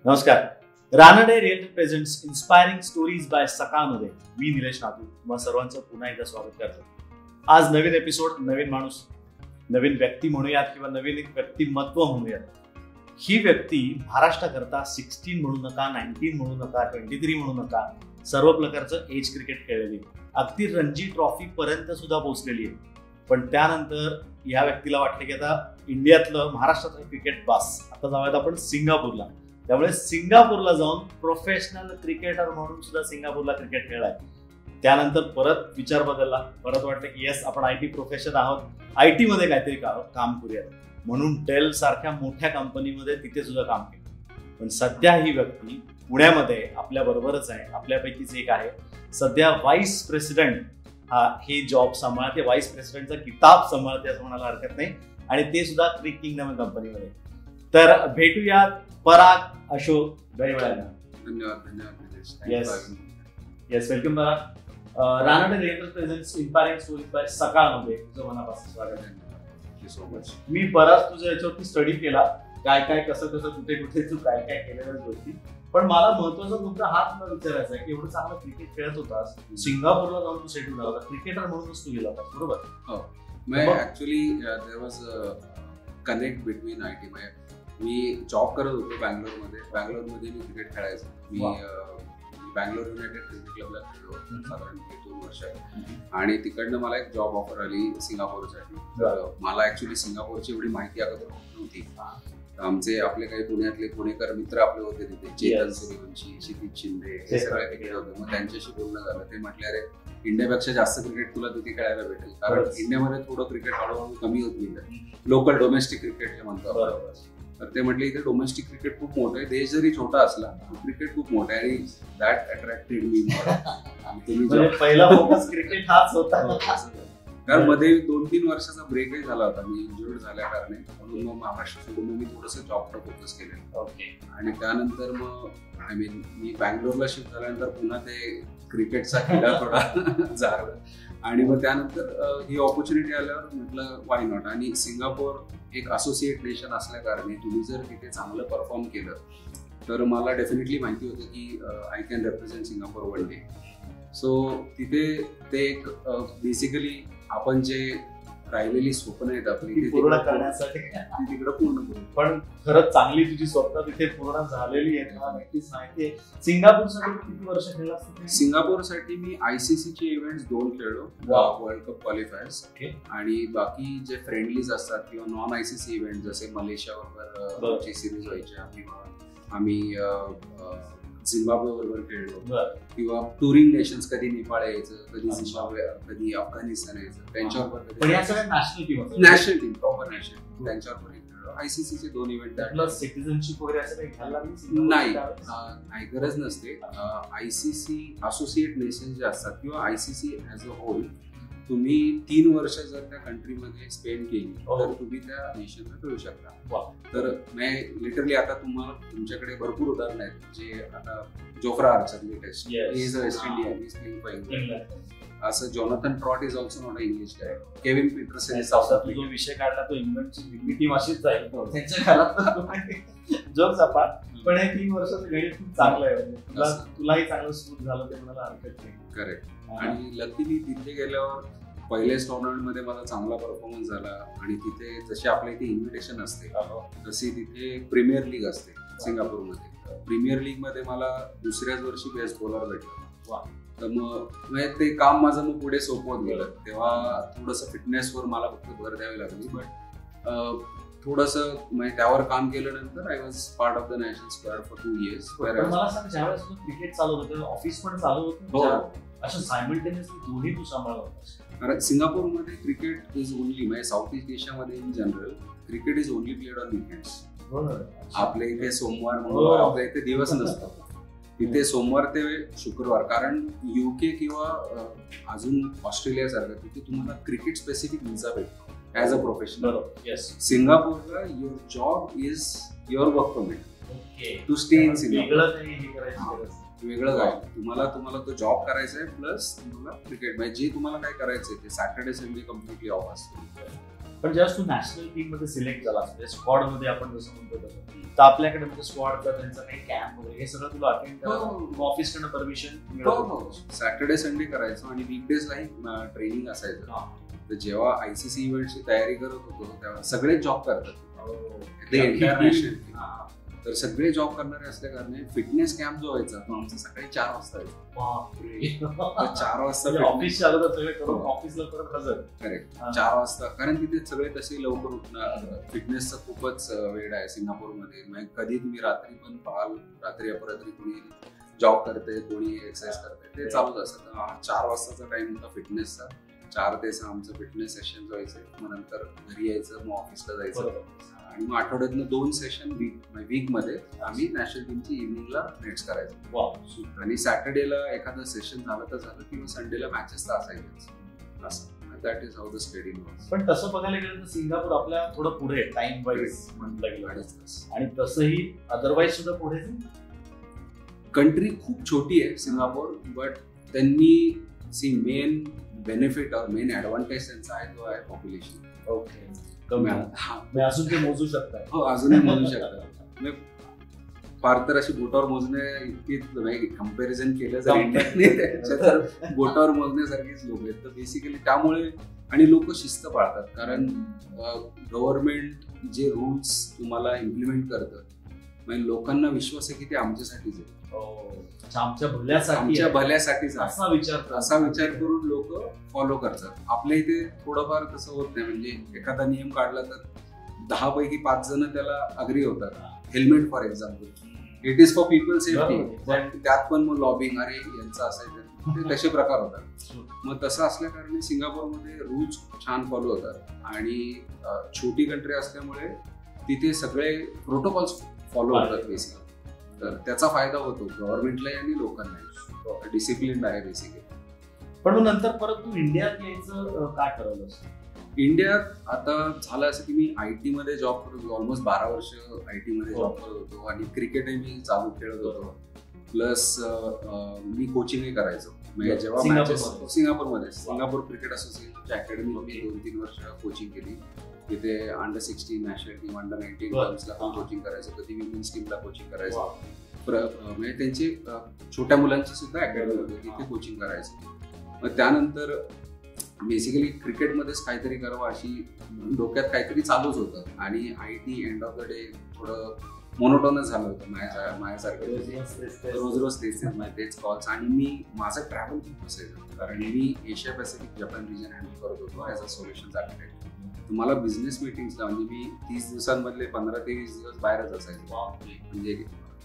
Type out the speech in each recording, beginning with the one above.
नमस्कार. Ranade real presents inspiring stories by सकाळमध्ये मी निलेश नातू तुम्हा सर्वांचं पुन्हा एकदा स्वागत करतो. आज नवीन एपिसोड, नवीन माणूस, नवीन व्यक्ती म्हणूयात किंवा नवीन एक व्यक्तिमत्व म्हणूयात. ही व्यक्ती महाराष्ट्राकरता 16 म्हणू नका, 19 म्हणू नका, 23 म्हणू नका, सर्व प्रकारचं एज क्रिकेट खेळलेली, अगदी रणजी ट्रॉफी पर्यंत सुद्धा पोहोचलेली आहे. पण त्यानंतर या व्यक्तीला वाटलं की आता इंडियातलं, महाराष्ट्रातलं क्रिकेट बास, आता जाऊयात आपण सिंगापूरला. त्यामुळे सिंगापूरला जाऊन प्रोफेशनल क्रिकेटर म्हणून सुद्धा सिंगापूरला क्रिकेट खेळलाय. त्यानंतर परत विचार बदलला, परत वाटलं की येस, आपण IT प्रोफेशन आहोत, IT मध्ये काहीतरी काम करूयात म्हणून डेल सारख्या मोठ्या कंपनीमध्ये तिथे सुद्धा काम केलं. पण सध्या ही व्यक्ती पुण्यामध्ये आपल्या बरोबरच आहे, आपल्यापैकीच एक आहे. सध्या व्हाईस प्रेसिडेंट हे जॉब सांभाळते, व्हाईस प्रेसिडेंटचा किताब सांभाळते असं म्हणायला हरकत नाही, आणि ते सुद्धा क्रिक किंगडम कंपनीमध्ये. तर भेटूयात पराग अशोक गहिवळ्यांना. धन्यवाद. Yes, welcome Parag. Ranade real presents inspiring stories by सकाळमध्ये तुझं मनापासून स्वागत आहे. Thank you so much. मी बराच तुझ्या याच्यावरती स्टडी केला, काय काय कसं कुठे तू काय काय केलेल्या गोष्टी. पण मला महत्वाचा मुद्दा हा तुला विचारायचा आहे की एवढं चांगलं क्रिकेट खेळत होतास, सिंगापूरला जाऊन तू सेटल झाला, क्रिकेटर म्हणूनच तू गेला होतास, बरोबर? हो. मैं actually there was connect between IT. मी जॉब करत होतो बँगलोरमध्ये मी क्रिकेट खेळायचो. मी बँगलोर युनायटेड क्रिकेट क्लबला खेळलो साधारण 2 वर्ष, आणि तिकडनं मला एक जॉब ऑफर आली सिंगापूरसाठी. मला ऍक्च्युली सिंगापूरची एवढी माहिती अगोदर नव्हती. आमचे आपले काही पुण्यातले पुणेकर मित्र आपले होते तिथे, चेतन सूर्यवंशी, क्षितिज शिंदे, हे सगळे तिकडे होते. मग त्यांच्याशी बोलणं झालं. ते म्हटले, अरे इंडियापेक्षा जास्त क्रिकेट तुला तिथे खेळायला भेटेल, कारण इंडियामध्ये थोडं क्रिकेट हळूहळू कमी होत गेलं. लोकल डोमेस्टिक क्रिकेट जे म्हणतो. तर ते म्हटले इथे डोमेस्टिक क्रिकेट खूप मोठं आहे, देश जरी छोटा असला क्रिकेट खूप मोठं आहे, आणि दॅट अट्रॅक्टेड मी. तुम्ही पहिला फोकस क्रिकेट हाच होता, कारण मध्ये 2-3 वर्षाचा ब्रेकही झाला होता मी इंजुर्ड झाल्या कारणे. म्हणून मग महाराष्ट्र सोडून मी थोडंसं जॉबवर फोकस केलेलं. आणि त्यानंतर मग मी बँगलोरला शिफ्ट झाल्यानंतर पुन्हा ते क्रिकेटचा खेळा थोडा झाला, आणि मग त्यानंतर ही ऑपॉर्च्युनिटी आल्यावर म्हटलं वाय नॉट. आणि सिंगापूर एक असोसिएट नेशन असल्या कारणे तुम्ही जर तिथे चांगलं परफॉर्म केलं तर मला डेफिनेटली माहिती होतं की I can represent Singapore one day. So तिथे ते एक बेसिकली आपण जे राहिलेली स्वप्न आहेत आपली पूर्ण करण्यासाठी तिकडे पूर्ण करू. पण खरंच चांगली तुझी स्वप्न तिथे पूर्ण झालेली आहेत, मला नक्कीच माहिती आहे. सिंगापूरसाठी किती वर्ष खेळला? सिंगापूरसाठी मी ICC चे इव्हेंट्स 2 खेळलो, वर्ल्ड कप क्वालिफायर्स, आणि बाकी जे फ्रेंडलीज असतात किंवा नॉन ICC इव्हेंट जसे मलेशिया बरोबर सिरीज व्हायच्या, किंवा आम्ही झिम्बाब्वे बरोबर खेळलो, किंवा टुरिंग नेशन्स, कधी नेपाळ यायचं, कधी झिम्बाब्वे, कधी अफगाणिस्तान यायचं, त्यांच्यावर नॅशनल टीम प्रॉपर नॅशनल त्यांच्यावर खेळलो. ICC चे 2 इव्हेंट. सिटिझनशिप वगैरे असं काही घ्यायला नाही, गरज नसते. ICC असोसिएट नेशन्स जे असतात किंवा ICC ऍज अ होल, तुम्ही 3 वर्ष जर त्या कंट्रीमध्ये स्पेंड केली तर तुम्ही त्या नेशनला खेळू शकता. तर लिटरली आता तुमच्याकडे भरपूर उदाहरण आहेत, जे आता Jofra Archer latest, is a West Indian, is playing for England. असं Jonathan Trott is also not a English guy. Kevin Pietersen South Africa. जो विषय काढला तो इंग्लंडची टीम अशीच जाईल त्यांच्या घरात जोक सपाट. पण हे 3 वर्षाचं गणित खूप चांगलं आहे, तुलाही चांगलं सूट झालं ते म्हणायला हरकत नाही. करेक्ट. आणि लकीली तिथे गेल्यावर पहिल्याच टुर्नामेंटमध्ये माझा चांगला परफॉर्मन्स झाला, आणि तिथे जशी आपल्या इथे इन्व्हिटेशन असते तशी तिथे प्रीमियर लीग असते सिंगापूरमध्ये. प्रीमियर लीग मध्ये मला दुसऱ्याच वर्षी बेस्ट बॉलर भेटला. तर मग ते काम माझं मग पुढे सोपवत गेलं. तेव्हा थोडंसं फिटनेसवर मला फक्त भर द्यावी लागली, बट थोडंसं त्यावर काम केल्यानंतर I was part of the national squad for 2 years. मला सांग, ज्यावेळेस क्रिकेट चालू होतं, ऑफिस पण चालू होतं, असं सायमल्टेनियसली दोन्ही तू सांभाळत होतास? कारण सिंगापूरमध्ये cricket is only, South East एशियामध्ये in general cricket is only played on weekends. आपल्या इथे सोमवार, मंगळवार, आपल्या इथे दिवस नसतो. तिथे सोमवार ते शुक्रवार. कारण UK किंवा अजून ऑस्ट्रेलिया सारखं तिथे तुम्हाला क्रिकेट स्पेसिफिक व्हिसा भेटतो ऍज अ प्रोफेशनल. सिंगापूरला your job is your work permit to stay in Singapore. वेगळं काय, तुम्हाला तो जॉब करायचा आहे, प्लस तुम्हाला क्रिकेट, जे तुम्हाला काय करायचंय ते सॅटर्डे संडे कम्प्लिटली ऑफ असतो. पण जेव्हा तू नॅशनल टीम मध्ये सिलेक्ट झाला म्हणजे स्क्वॉड मध्ये आपण जसं म्हणतो तसं तर आपल्याकडे म्हणजे स्क्वॉडचा त्यांचा काही कॅम्प वगैरे हे सगळं तुला अटेंड करायला ऑफिस कडनं परमिशन मिळत? सॅटर्डे संडे करायचो आणि वीकडेजलाही ट्रेनिंग असायचं. तर जेव्हा ICC इव्हेंटची तयारी करत होतो तेव्हा सगळे जॉब करतात इंटरनॅशनल. तर सगळे जॉब करणारे असल्या कारणे फिटनेस कॅम्प जो व्हायचा तो आमचा सकाळी 4 वाजता व्हायचा. 4 वाजता ऑफिस चालू सगळे करून ऑफिसला परत हजर. करेक्ट 4 वाजता, कारण तिथे सगळे तसे लवकर उठणार. फिटनेसचा खूपच वेळ आहे सिंगापूरमध्ये. म्हणजे कधी तुम्ही रात्री पण पाहाल, रात्री अपरात्री कोणी जॉब करते कोणी एक्सरसाइज करते ते चालूच असतं. 4 वाजताचा टाइम होता फिटनेसचा. 4 ते 6 आमचं फिटनेस सेशन व्हायचं. मग नंतर घरी यायचं, मग ऑफिसला जायचं. आणि मग आठवड्यातनं 2 सेशन वीक मध्ये आम्ही नॅशनल टीमची इव्हिनिंगला नेट्स करायचो. आणि सॅटर्डेला एखादं सेशन झालं तर झालं किंवा संडेला मॅचेस तर असायचेच. असं that is how the schedule was. पण तसं बघायला गेलं तर सिंगापूर आपल्या थोडं पुढे टाइम वाईज म्हटलं गेलं आणि तसंही अदरवाईज सुद्धा पुढे. कंट्री खूप छोटी आहे सिंगापूर, बट त्यांनी मेन बेनिफिट और मेन ऍडव्हान्टेज त्यांचा आहे तो आहे पॉप्युलेशन. ओके, अजून ते मोजू शकता? हो, अजूनही मोजू शकता. फार तर अशी बोटावर मोजणे इतकी कम्पॅरिझन केलं तर बोटावर मोजण्यासारखीच लोक आहेत. तर बेसिकली त्यामुळे आणि लोक शिस्त पाळतात, कारण गव्हर्नमेंट जे रूल्स तुम्हाला इम्प्लिमेंट करतं म्हणजे लोकांना विश्वास आहे की ते आमच्यासाठीच आहे, आमच्या भल्यासाठीच असा विचार करून लोक फॉलो करतात. आपल्या इथे थोडंफार तसं होत नाही. म्हणजे एखादा नियम काढला तर 10 पैकी 5 जण त्याला अग्री होतात. Helmet for example, it is for people safety, पण त्यात पण मग लॉबिंग अरे यांचं असायचं तसे प्रकार होतात. मग तसं असल्या कारणे सिंगापूरमध्ये रूल्स छान फॉलो होतात आणि छोटी कंट्री असल्यामुळे तिथे सगळे प्रोटोकॉल्स फॉलो होतात बेसिकली. तर त्याचा फायदा होतो गव्हर्नमेंटलाही आणि लोकांनाही. डिसिप्लिन आहे बेसिकली. पण नंतर परत तू इंडियात यायचं का ठरवलंस? इंडियात आता झालं असं की मी IT मध्ये जॉब करत होतो. ऑलमोस्ट 12 वर्ष IT मध्ये जॉब करत होतो आणि क्रिकेटही मी चालू खेळत होतो. प्लस मी कोचिंगही करायचो. म्हणजे जेव्हा सिंगापूरमध्ये सिंगापूर क्रिकेट असोसिएशनच्या अकॅडमीत मी 2-3 वर्ष कोचिंग केली. तिथे अंडर-16 नॅशनल टीम, अंडर-19 टीम्सला पण कोचिंग करायचं, कधी विमेन्स टीमला कोचिंग करायचं. म्हणजे त्यांची छोट्या मुलांची सुद्धा अकॅडमी होती, तिथे कोचिंग करायचं. मग त्यानंतर बेसिकली क्रिकेटमध्येच काहीतरी करावं अशी डोक्यात काहीतरी चालूच होतं. आणि IT end of the day थोडं मोनोटोनच झालं होतं माझ्यासारखं. रोज तेच कॉल्स. आणि मी माझं ट्रॅव्हल खूप असायचं, कारण मी Asia Pacific Japan region handle करत होतो ॲज अ सोल्युशन्स आर्किटेक्ट. तुम्हाला बिझनेस मीटिंग्सला म्हणजे मी 30 दिवसांमधले 15 ते 20 दिवस बाहेरच असायचो, म्हणजे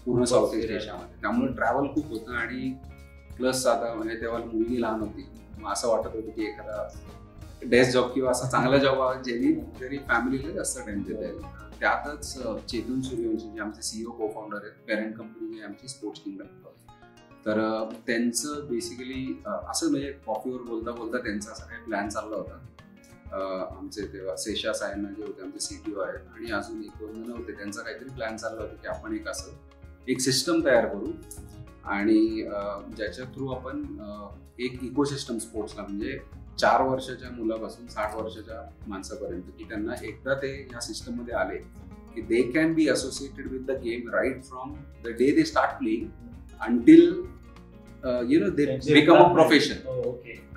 पूर्ण साऊथ ईस्ट एशियामध्ये. त्यामुळे ट्रॅव्हल खूप होतं. आणि प्लस आता म्हणजे तेव्हा मुलगी लहान होती, मग असं वाटत होतं की एखादा डेस्क जॉब किंवा असा चांगला जॉब ज्यांनी तरी फॅमिलीला जास्त टाइम देता येईल. त्यातच चेतन सूर्यवंशी जे आमचे CEO को फाउंडर आहेत, पेरेंट कंपनी आहे आमची स्पोर्ट्स किंगडम. तर त्यांचं बेसिकली असं म्हणजे कॉफीवर बोलता बोलता त्यांचा असा काही प्लॅन चालला होता. आमचे तेव्हा सेशा सायना जे होते आमचे CTO आहेत आणि अजून 1-2 जण होते. त्यांचा काहीतरी प्लॅन चालला होता की आपण एक सिस्टम तयार करू आणि ज्याच्या थ्रू आपण एक इकोसिस्टम स्पोर्ट्सला, म्हणजे 4 वर्षाच्या मुलापासून 60 वर्षाच्या माणसापर्यंत, की त्यांना एकदा ते या सिस्टम मध्ये आले की they can be associated with the game right from the day they start playing until they become a profession.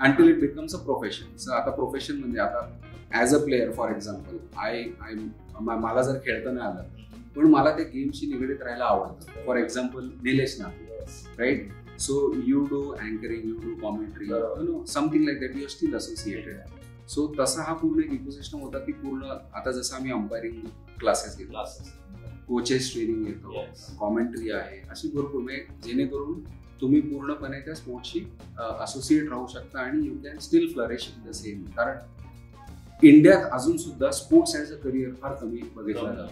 Until it becomes a profession. So आता प्रोफेशन म्हणजे आता as a player for example मला जर खेळता नाही आलं पण मला त्या गेमशी निगडीत राहायला आवडतं. For example Nilesh Nagpur, right? So you do anchoring, you do commentary, something like that, you are still associated. So तसा हा पूर्ण एक इकोसिस्टम होता की पूर्ण आता जसं आम्ही अंपायरिंग क्लासेस घेतो, कोचेस ट्रेनिंग घेतो, कॉमेंट्री आहे, अशी भरपूर, म्हणजे जेणेकरून तुम्ही पूर्णपणे त्या स्पोर्ट्सशी असोसिएट राहू शकता आणि you can still flourish in the same. कारण इंडियात अजून सुद्धा स्पोर्ट्स ॲज अ करिअर फार कमी बघितलं जातं,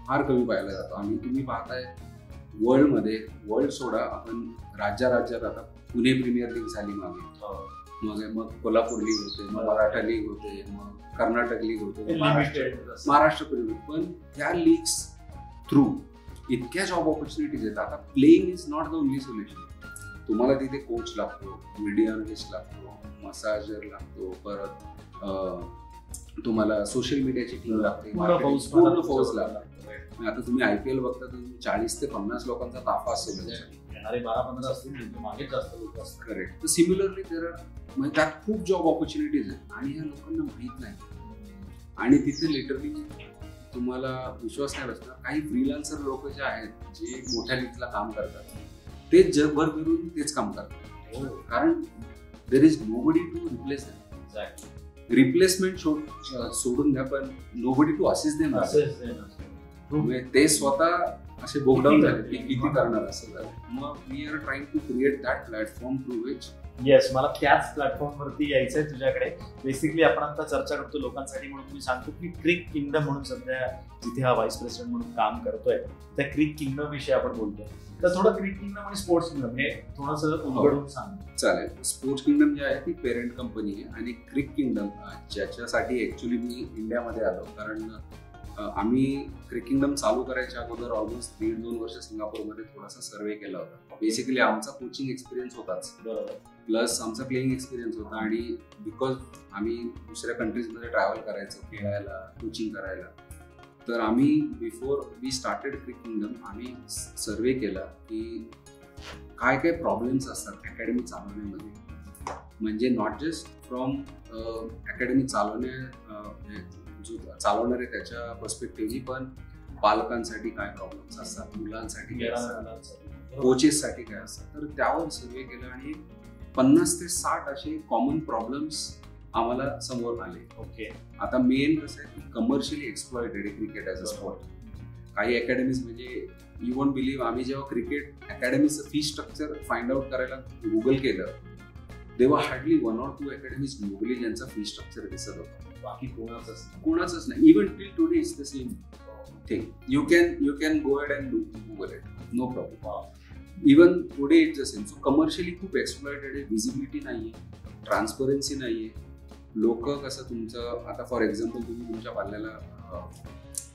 फार कमी पाहिलं जातं. आणि तुम्ही पाहताय वर्ल्ड सोडा, आपण राज्यात आता पुणे प्रीमियर लीग झाली मागे, मग कोल्हापूर लीग होते, मग मराठा लीग होते, मग कर्नाटक लीग होते, महाराष्ट्र प्रीमियर. पण त्या लीग्स थ्रू इतक्या जॉब ऑपॉर्च्युनिटीज आहेत. आता playing is not the only solution. तुम्हाला तिथे कोच लागतो, व्हिडिओ अनलिस्ट लागतो, मसाजर लागतो, परत तुम्हाला सोशल मीडियाची टीम लागते, पूर्ण फौज लागते. आता तुम्ही IPL बघता तर 40 ते 50 लोकांचा ताफा असेल, 12-15 असतील, मागे जास्त लोक असतात. करेक्ट. तर सिमिलरली म्हणजे त्यात खूप जॉब ऑपॉर्च्युनिटीज आहेत आणि ह्या लोकांना माहीत नाही. आणि तिथे लिटरली तुम्हाला विश्वास नाही बसणार, काही फ्रीलान्सर लोक जे आहेत जे मोठ्या लीगला काम करतात ते जगभर फिरून तेच काम करतात. कारण there is nobody to replace them. Replacement सोडून द्या, पण नोबडी टू असिस्ट देम. ते स्वतः असे बोकडाऊन झाले की किती करणार असं झालं. मग we are trying to create that platform through which. Yes, मला त्याच प्लॅटफॉर्म वरती यायचंय तुझ्याकडे. बेसिकली आपण आता चर्चा करतो लोकांसाठी म्हणून मी सांगतो की क्रिक किंगडम म्हणून सध्या जिथे हा व्हाईस प्रेसिडेंट म्हणून काम करतोय त्या क्रिक किंगडम विषयी आपण बोलतोय. तर थोडं क्रिक किंगडम आणि स्पोर्ट्स किंगडम हे थोडंसं उलगडून सांग. चालेल. स्पोर्ट्स किंगडम जी आहे ती पेरेंट कंपनी आहे आणि क्रिक किंगडम ज्याच्यासाठी ऍक्च्युली मी इंडियामध्ये आलो, कारण आम्ही क्रिक किंगडम चालू करायच्या अगोदर ऑलमोस्ट 1.5-2 वर्ष सिंगापूरमध्ये थोडासा सर्वे केला होता. बेसिकली आमचा कोचिंग एक्सपिरियन्स होताच, प्लस आमचा प्लेइंग एक्सपिरियन्स होता. आणि बिकॉज आम्ही दुसऱ्या कंट्रीजमध्ये ट्रॅव्हल करायचो खेळायला, कोचिंग करायला, तर आम्ही before we started Crick Kingdom आम्ही सर्वे केला की काय काय प्रॉब्लेम्स असतात अकॅडमी चालवण्यामध्ये. म्हणजे नॉट जस्ट फ्रॉम अकॅडमी चालवणारे त्याच्या पर्स्पेक्टिव्हनी, पण पालकांसाठी काय प्रॉब्लेम्स असतात, मुलांसाठी काय असतात, कोचेससाठी काय असतात. तर त्यावर सर्वे केला आणि 50 ते 60 असे कॉमन प्रॉब्लेम्स आम्हाला समोर आले. ओके. आता मेन कसं आहे की commercially exploited cricket as a sport. काही अकॅडमीज म्हणजे यू वोंट बिलीव्ह, आम्ही जेव्हा क्रिकेट अकॅडमीचं फी स्ट्रक्चर फाइंड आउट करायला गुगल केलं तेव्हा हार्डली 1 or 2 अकॅडमीज ग्लोबली ज्यांचं फी स्ट्रक्चर दिसत होतं. बाकी कोणाचंच नाही. Even till today is the same thing. You can go ahead and Google it, no problem. Even today is the same. So commercially खूप एक्सप्लॉयटेड आहे, व्हिजिबिलिटी नाहीये, transparency नाहीये. लोक कसं तुमचं आता फॉर एक्झाम्पल तुम्ही तुमच्या पाल्याला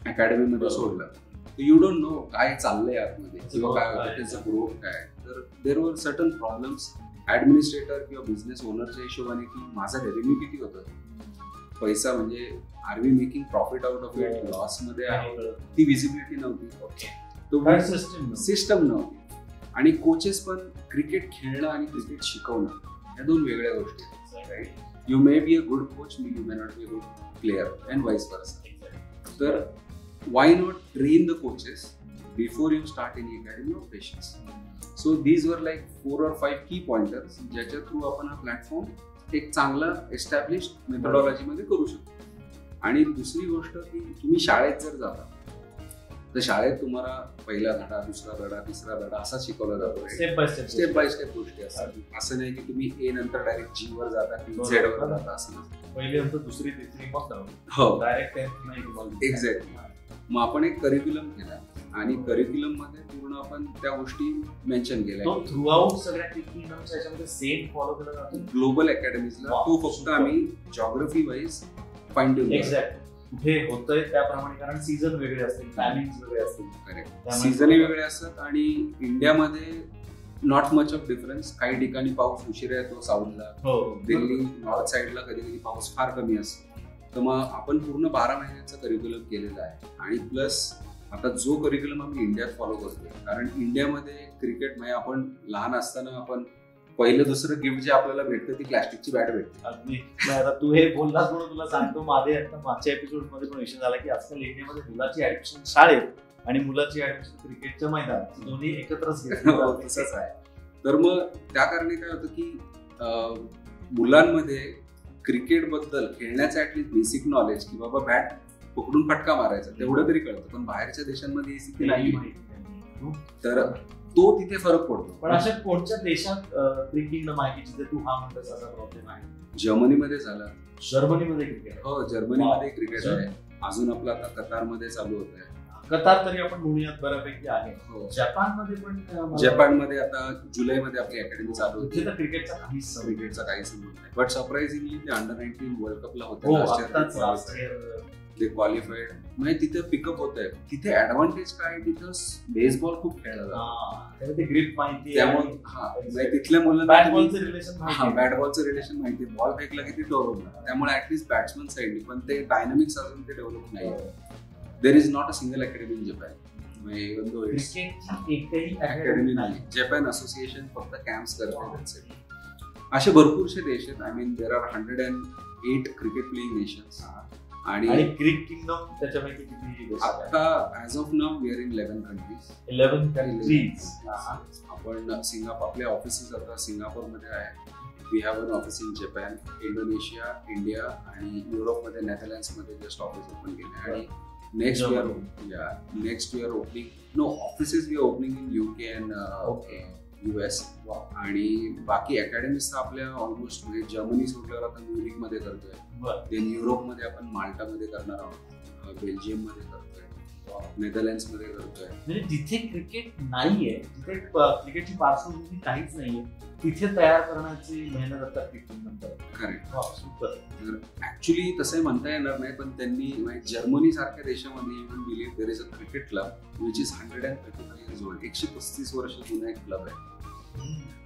अकॅडमीमध्ये सोडलं तर यू डोंट नो काय चाललंय आतमध्ये किंवा काय होतं, त्याचं ग्रोथ काय. तर there were certain problems administrator किंवा बिझनेस ओनरच्या हिशोबाने की माझा रेव्हेन्यू किती होतं, पैसा म्हणजे are we making profit out of it, loss मध्ये आहे, ती व्हिजिबिलिटी नव्हती, सिस्टम नव्हती. आणि कोचेस पण क्रिकेट खेळणं आणि क्रिकेट शिकवणं या 2 वेगळ्या गोष्टी आहेत. You may be a good coach, you may not be a good player and vice versa. तर why not train the coaches before you start any academy of patience. So these were like 4 or 5 की pointers ज्याच्या through आपण हा platform एक चांगला established मेथोडॉलॉजीमध्ये करू शकतो. आणि दुसरी गोष्ट की तुम्ही शाळेत जर जाता तर शाळेत तुम्हाला पहिला धडा, दुसरा धडा, तिसरा धडा असा शिकवला जातो. स्टेप बाय स्टेप गोष्टी असतात. असं नाही की तुम्ही A नंतर डायरेक्ट G वर जाता की Z वर जाता, असं नसतं. पहिले दुसरी तिसरी हो डायरेक्ट 10th नाही. एक्झॅक्टली. मग आपण एक करिक्युलम केला आणि करिक्युलम मध्ये पूर्ण आपण त्या गोष्टी मेन्शन केल्या. थ्रू आउट सगळ्या टेक्निकच्या याच्यामध्ये सेम फॉलो केला जातो ग्लोबल अकॅडमीजला. तो फक्त आम्ही geography wise fine tune exact कुठे होतंय त्याप्रमाणे, कारण सीझन वेगळे असतील, टायमिंग वेगळे असतील. करेक्ट. सीझनही वेगळे असतात. आणि इंडियामध्ये नॉट मच ऑफ डिफरन्स. काही ठिकाणी पाऊस उशिरा येतो साऊथला, दिल्ली नॉर्थ साईडला कधी कधी पाऊस फार कमी असतो. तर मग आपण पूर्ण 12 महिन्याचं करिक्युलम केलेलं आहे. आणि प्लस आता जो करिक्युलम आम्ही इंडियात फॉलो करतोय, कारण इंडियामध्ये क्रिकेट म्हणजे आपण लहान असताना आपण पहिलं दुसरं गिफ्ट जे आपल्याला भेटतं ती प्लॅस्टिकची बॅट भेटते. अगदी. आता तू हे बोललास म्हणून तुला सांगतो, मागच्या एपिसोड मध्ये पण विषय झाला की आजकाल इंडियामध्ये मुलाची ऍडमिशन शाळेत आणि मुलाची ऍडमिशन क्रिकेटच्या मैदानात दोन्ही एकत्रच घेतलं. तसंच आहे. तर मग त्या कारणे काय होतं की मुलांमध्ये क्रिकेट बद्दल खेळण्याचं ऍटलीस्ट बेसिक नॉलेज की बाबा बॅट पकडून फटका मारायचा तेवढं तरी कळतं. पण बाहेरच्या देशांमध्ये ही स्थिती नाही. तर तो तिथे फरक पडतो. पण अशा कोणत्या देशात क्रिकेट माहिती जिथे तू हा म्हणतोस असा प्रॉब्लेम आहे? जर्मनीमध्ये झाला. जर्मनीमध्ये क्रिकेट? हो, जर्मनीमध्ये क्रिकेट आहे. अजून आपलं आता कतारमध्ये चालू होत आहे. कतार तरी आपण म्हणूयात बऱ्यापैकी आहे. जपानमध्ये पण, जपानमध्ये आता जुलैमध्ये आपली अकॅडमी चालू होती. तर क्रिकेटचा काहीच संबंध नाही. बट सरप्राइझिंगली ते अंडर 19 वर्ल्ड कपला होते. ते क्वालिफाईड. म्हणजे तिथे पिकअप होत आहे. तिथे ऍडव्हान्टेज काय, तिथं बेसबॉल खूप खेळला जातो, ग्रिप माहिती, त्यामुळे तिथल्या मुलांना बॅट बॉलचं रिलेशन माहिती, बॉल फेकला की ते ठरवलं, त्यामुळे ऍटलीस्ट बॅट्समन साईडनी पण ते डायनामिक्स अजून ते डेव्हलप नाही. There is not a single academy in Japan. Academy नाही, जपान असोसिएशन फक्त कॅम्प्स करते. असे भरपूरसे देश आहेत. I mean there are 108 cricket playing nations. आणि ग्रीक किंगडम त्याच्यापैकी किती आता as of now we are in 11 countries. 11 countries. आपण सिंगापूर, आपले ऑफिसेस आता सिंगापूरमध्ये आहे. We have an office in Japan, Indonesia, India आणि युरोपमध्ये नेदरलँड्समध्ये जस्ट ऑफिस ओपन केले. आणि next we are opening offices we are opening in UK and US. आणि बाकी अकॅडमीज तर आपल्या ऑलमोस्ट म्हणजे जर्मनी सोडल्यावर आता म्युनिक मध्ये करतोय, देन युरोपमध्ये आपण माल्टामध्ये करणार आहोत, बेल्जियम मध्ये करतोय, नेदरलँड्स मध्ये करतोय. म्हणजे जिथे क्रिकेट नाहीये, जिथे क्रिकेटची पार्श्वभूमी काहीच नाहीये, तिथे तयार करण्याची मेहनत आता क्रिकेट नंतर. करेक्ट. ऍक्च्युली तसं म्हणता येणार नाही, पण त्यांनी जर्मनी सारख्या देशामध्ये even believe there is a cricket club which is 135 years old. 135 वर्ष जुना एक क्लब आहे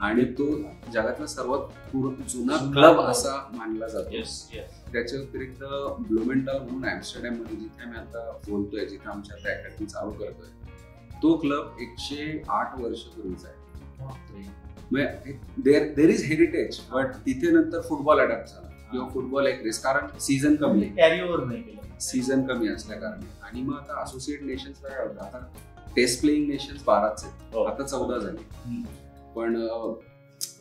आणि तो जगातला सर्वात जुना क्लब असा मानला जातो. त्याच्या व्यतिरिक्त ब्लुमेंटाल म्हणून ऍम्स्टरडॅम मध्ये जिथे आम्ही आता बोलतोय, जिथे आमच्या आता अकॅडमी चालू करतोय, तो क्लब 108 वर्ष पूर्वीचा आहे. देर इज हेरिटेज, बट तिथे नंतर फुटबॉल अडॅप्ट झाला किंवा फुटबॉल एक रेस, कारण सीझन कमी, कॅरी ओव्हर नाही केलं, सीझन कमी असल्या कारणे. आणि मग आता असोसिएट नेशन्स काय होतं, आता टेस्ट प्लेइंग नेशन्स 12च आहेत, आता 14 झाले. पण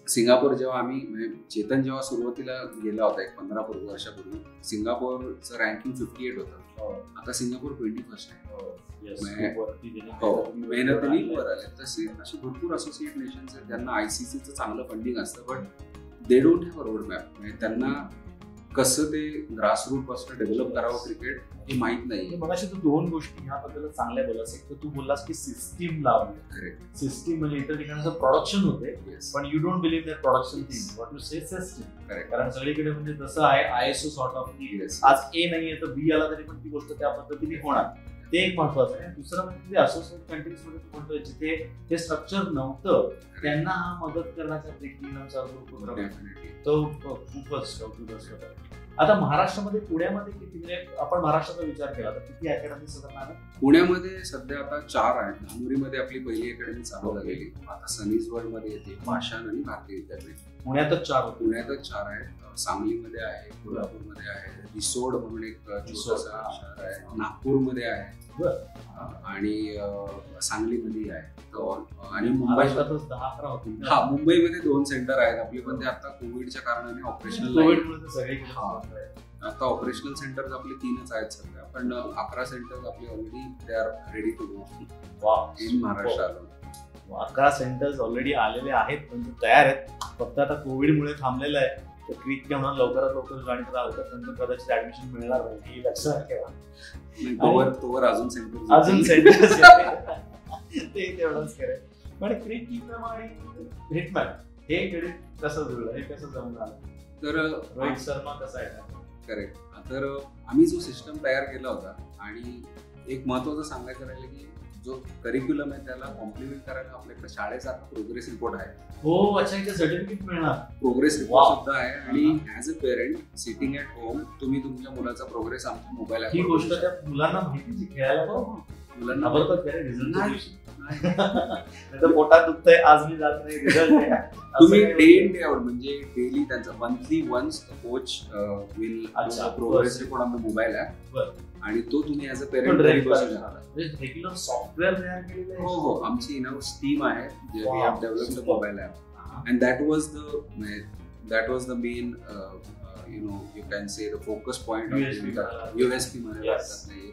सिंगापूर जेव्हा आम्ही चेतन जेव्हा सुरुवातीला गेला होता 15 वर्षापूर्वी, सिंगापूरचं रँकिंग 58 होतं. आता सिंगापूर 21st आहे. मेहनतीने वर आले. तसे असे भरपूर असोसिएट नेशन्स आहेत ज्यांना ICCचं चांगलं फंडिंग असतं, but they don't have a road map. म्हणजे त्यांना कसं ते ग्रासरूट पासून डेव्हलप करावं क्रिकेट हे माहित नाही. मगाशी तू दोन गोष्टी ह्याबद्दल चांगल्या बोललास. एक तर तू बोललास की सिस्टीम लावली. सिस्टीम म्हणजे इतर ठिकाणी प्रोडक्शन होते, पण you don't believe that production thing, what you say system. कारण सगळीकडे म्हणजे जसं आहे ISO सॉर्ट ऑफ की आज A नाहीये तर B आला तरी पण ती गोष्ट त्या पद्धतीने होणार, ते एक महत्वाचं आहे. दुसरं म्हणजे असोसिएट कंट्रीज मध्ये तू म्हणतोय जिथे ते स्ट्रक्चर नव्हतं, त्यांना हा मदत करण्याचा तो खूपच कौतुक असतं. आता महाराष्ट्रामध्ये, पुण्यामध्ये किती, म्हणजे आपण महाराष्ट्राचा विचार केला तर किती अकॅडमी सध्या आहे? पुण्यामध्ये सध्या आता 4 आहेत. धानुरीमध्ये आपली पहिली अकॅडमी चालू झालेली, आता सनीज वर्ल्ड मध्ये येते, पाषाण आणि भारतीय विद्यापीठ. पुण्यातच 4 आहेत. सांगलीमध्ये आहे, कोल्हापूरमध्ये आहे, रिसोड म्हणून एक छोटासा शहर आहे, नागपूरमध्ये आहे आणि सांगलीमध्ये आहे. आणि मुंबईतच 10-11 होती. मुंबईमध्ये 2 सेंटर आहेत आपले, पण ते आता कोविडच्या कारणाने ऑपरेशनल आता ऑपरेशनल सेंटर्स आपले 3च आहेत सध्या, पण 11 सेंटर्स आपले already they are ready to go in Maharashtra. 11 centres already आलेले आहेत, म्हणजे तयार आहेत. फक्त आता कोविडमुळे थांबलेलं आहे. तर क्विक म्हणून लवकरात लवकर गाडीत राहतात, नंतर कदाचित ऍडमिशन मिळणार नाही, लक्षात ठेवा. तोवर अजून सेंटर्स ते तेवढंच करेल. पण क्रिक किंगडम आणि हिटमॅन हे क्रेडिट कसं जुळलं, हे कसं जमलं आलं? तर रोहित शर्मा कसा आहे? करेक्ट. तर आम्ही जो सिस्टम तयार केला होता, आणि एक महत्वाचं सांगायचं राहिलं की जो करिक्युलम आहे त्याला कॉम्प्लिमेंट करायला आपल्याकडे शाळेचा प्रोग्रेस रिपोर्ट आहे. हो, अच्छा, इथे सर्टिफिकेट मिळणार, प्रोग्रेस रिपोर्ट सुद्धा आहे. आणि as a parent sitting at home तुम्ही तुमच्या मुलाचा प्रोग्रेस आमच्या मोबाईल ही गोष्ट त्या मुलांना माहिती, खेळायला मुलांना बरोबर पोटात दुखतंय, आज मी जात नाही, रिझल्ट तुम्ही डे इन डे आउट, म्हणजे डेली त्यांचा monthly once coach will progress report on the mobile app, आणि तो तुम्ही as a parent regular software तयार केलेलं आहे. हो, आमची इन हाऊस टीम आहे जे we have developed the mobile app, and that was the main you can say the focus point of USP मध्ये वाटत नाही.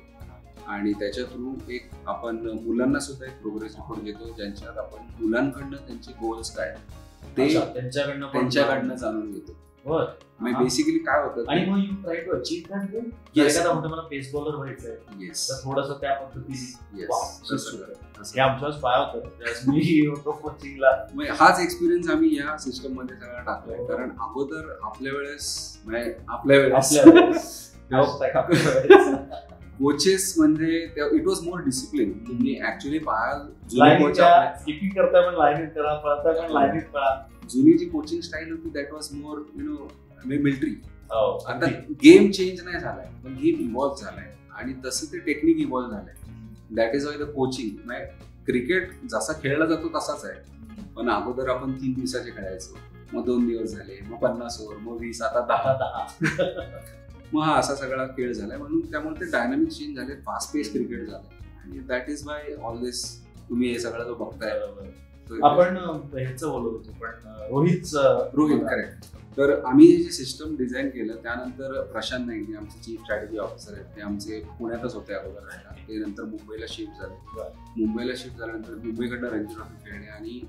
आणि त्याच्या थ्रू एक आपण मुलांना सुद्धा एक प्रोग्रेस रिपोर्ट घेतो, ज्यांच्यात आपण मुलांकडनं त्यांचे गोल्स काय ते त्यांच्याकडनं जाणून घेतो. बेसिकली काय होतं, आणि मग you try to achieve that goal. एखादा म्हणतो मला पेस बॉलर व्हायचंय, तर थोडंसं त्या पद्धतीने हे आमच्यावर पाया होतं. मी होतो कोचिंगला, हाच एक्सपिरियन्स आम्ही या सिस्टम मध्ये सगळं टाकलाय. कारण अगोदर आपल्या वेळेस कोचेस म्हणजे इट वॉज मोर डिसिप्लिन. तुम्ही ऍक्च्युअली स्किपिंग करता पण लाईनीत करा, पळता पण लाईनीत पळा. जुनी जी कोचिंग स्टाईल होती दॅट वॉज मोर मिलिटरी. आता आता गेम चेंज नाही झालाय पण गेम इव्हॉल्व्ह झालाय आणि तसं ते टेक्निक इव्हॉल्व्ह झालंय. That is why the coaching. Cricket जसा खेळला जातो तसाच आहे, पण अगोदर आपण 3 दिवसाचे खेळायचो, मग 2 दिवस झाले, मग 50 ओव्हर, मग 20, आता 10. मग हा असा सगळा खेळ झालाय. म्हणून त्यामुळे ते डायनामिक चेंज झाले, फास्ट पेस क्रिकेट झालंय आणि दॅट इज वाय ऑल दिस तुम्ही हे सगळं जो बघताय. आपण ह्याचं बोलत होतो पण रोहित करेक्ट. तर आम्ही जे सिस्टम डिझाईन केलं त्यानंतर प्रशांत नाईक आमचे चीफ स्ट्रॅटेजी ऑफिसर आहेत, ते आमचे पुण्यातच होते अगोदर राहायला, ते नंतर मुंबईला शिफ्ट झाले. मुंबईला शिफ्ट झाल्यानंतर मुंबईकडनं रणजी ट्रॉफी खेळणे आणि